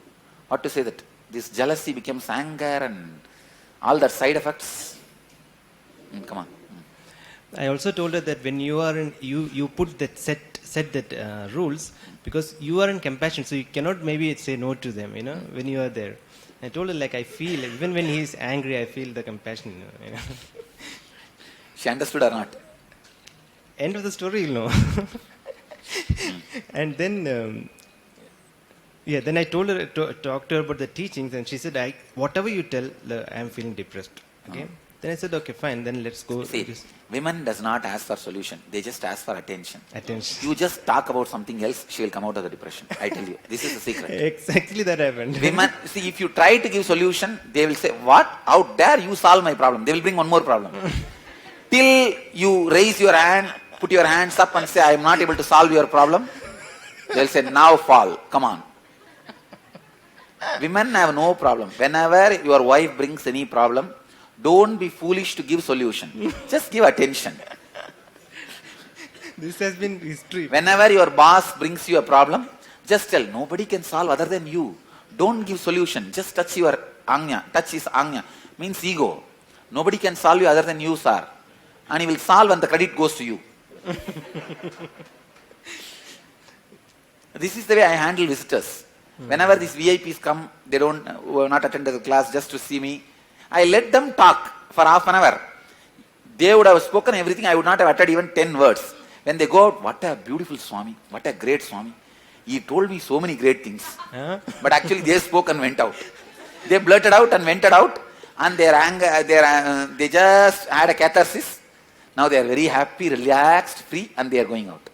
what to say that, this jealousy becomes anger and all that side effects. Come on. I also told her that when you are in, you put that set that rules because you are in compassion, so you cannot maybe say no to them, when you are there. I told her like I feel, even when he is angry, I feel the compassion. She understood or not? End of the story, And then, then I told her, talked to her about the teachings, and she said, whatever you tell, I am feeling depressed. Okay. Then I said, okay, fine, then let's go. See, women does not ask for solution. They just ask for attention. Attention. You just talk about something else, she will come out of the depression. I tell you. This is the secret. Exactly that happened. Women, see, if you try to give solution, they will say, what? How dare you solve my problem? They will bring one more problem. Till you raise your hand, put your hands up and say, I am not able to solve your problem. They will say, now fall. Come on. Women have no problem. Whenever your wife brings any problem, don't be foolish to give solution. Just give attention. This has been history. Whenever your boss brings you a problem, just tell, nobody can solve other than you. Don't give solution. Just touch your anya. Touch his anya. Means ego. Nobody can solve you other than you, sir. And he will solve and the credit goes to you. This is the way I handle visitors. Whenever these VIPs come, they who have not attended the class just to see me, I let them talk for half an hour. They would have spoken everything, I would not have uttered even 10 words. When they go out, what a beautiful Swami, what a great Swami. He told me so many great things. But actually they spoke and went out. They blurted out and went out, and their anger, they just had a catharsis. Now they are very happy, relaxed, free, and they are going out.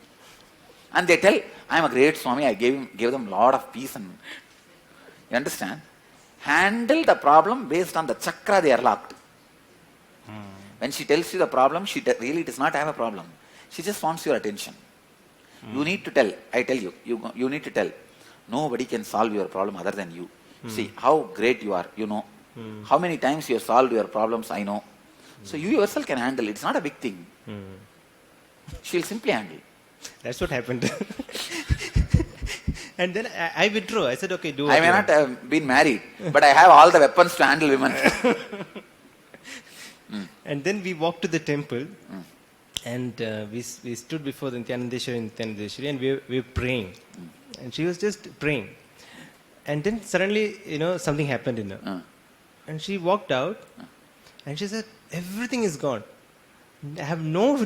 And they tell, I am a great Swami, I gave them a lot of peace. And you understand? Handle the problem based on the chakra they are locked. When she tells you the problem, she really does not have a problem. She just wants your attention. You need to tell, I tell you, you need to tell, nobody can solve your problem other than you. See how great you are, you know. How many times you have solved your problems, I know. So you yourself can handle it. It's not a big thing. She'll simply handle. That's what happened. And then I withdrew. I said, okay, do it. I may not have been married, but I have all the weapons to handle women. And then we walked to the temple, and we stood before the Nithyananda and we were praying. And she was just praying. And then suddenly, something happened in her. And she walked out, and she said, everything is gone. I have no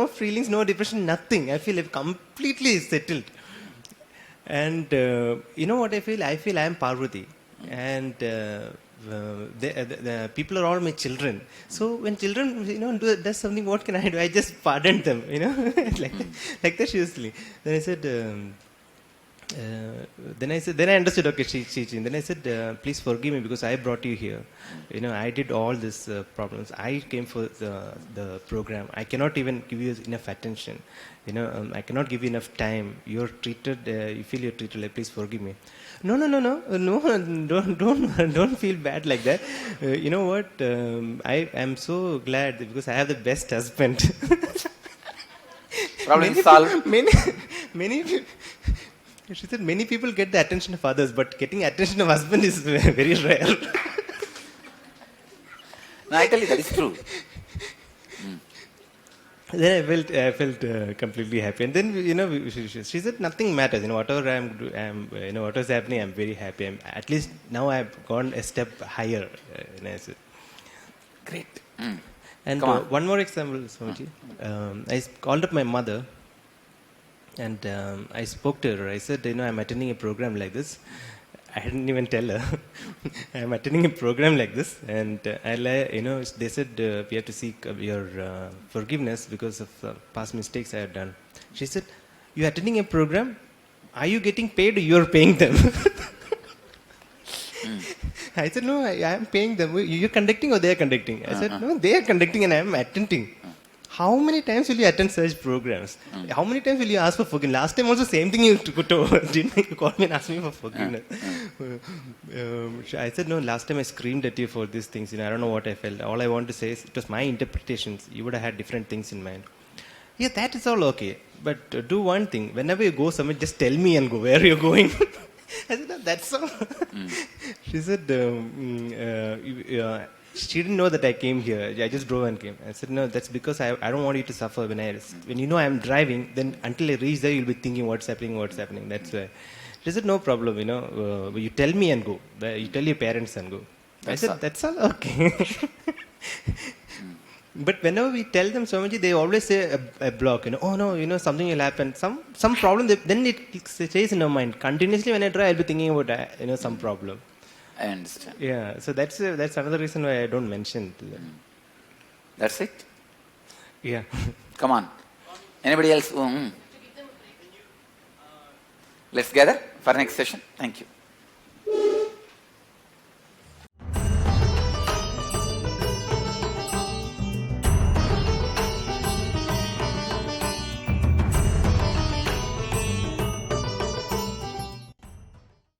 feelings, no depression, nothing. I feel completely settled. And you know what I feel? I feel I am Parvati. And the people are all my children. So when children, does something, what can I do? I just pardon them, like that she was telling. Then I said, then I understood, okay, then I said, please forgive me because I brought you here. I did all these problems. I came for the program. I cannot even give you enough attention. I cannot give you enough time. You're treated, you feel you're treated like, please forgive me. No, don't feel bad like that. You know what? I am so glad because I have the best husband. Problem solved. Many she said, many people get the attention of others, but getting attention of husband is very rare. No, I tell you, that is true. Then I felt completely happy. And then, she said, nothing matters. Whatever I'm what is happening, I'm very happy. At least now I've gone a step higher. I said, great. And one more example, Swamiji. I called up my mother. And I spoke to her. I said, I'm attending a program like this. I hadn't even tell her. I'm attending a program like this, and they said we have to seek your forgiveness because of past mistakes I had done. She said, "You attending a program? Are you getting paid or you're paying them?" I said, "No, I am paying them. You're conducting or they're conducting?" I said, "No, they are conducting and I am attending." How many times will you attend such programs? How many times will you ask for forgiveness? Last time also same thing you didn't you call me and ask me for forgiveness? I said, "No, last time I screamed at you for these things. I don't know what I felt. All I want to say is it was my interpretations. You would have had different things in mind." Yeah, that is all okay. But do one thing. Whenever you go somewhere, just tell me and go where you're going. I said, "No, that's all." She said, she didn't know that I came here. I just drove and came. I said, "No, that's because I don't want you to suffer when you know I'm driving, then until I reach there, you'll be thinking what's happening. That's why." She said, "No problem, you tell me and go. You tell your parents and go." I said, "That's all okay." But whenever we tell them, Swamiji, they always say a block, "Oh no, something will happen. Some problem, then it stays in our mind. Continuously when I drive, I'll be thinking about, some problem. I understand. Yeah, so that's another reason why I don't mention it. That's it? Yeah. Come on. Anybody else? Let's gather for next session. Thank you.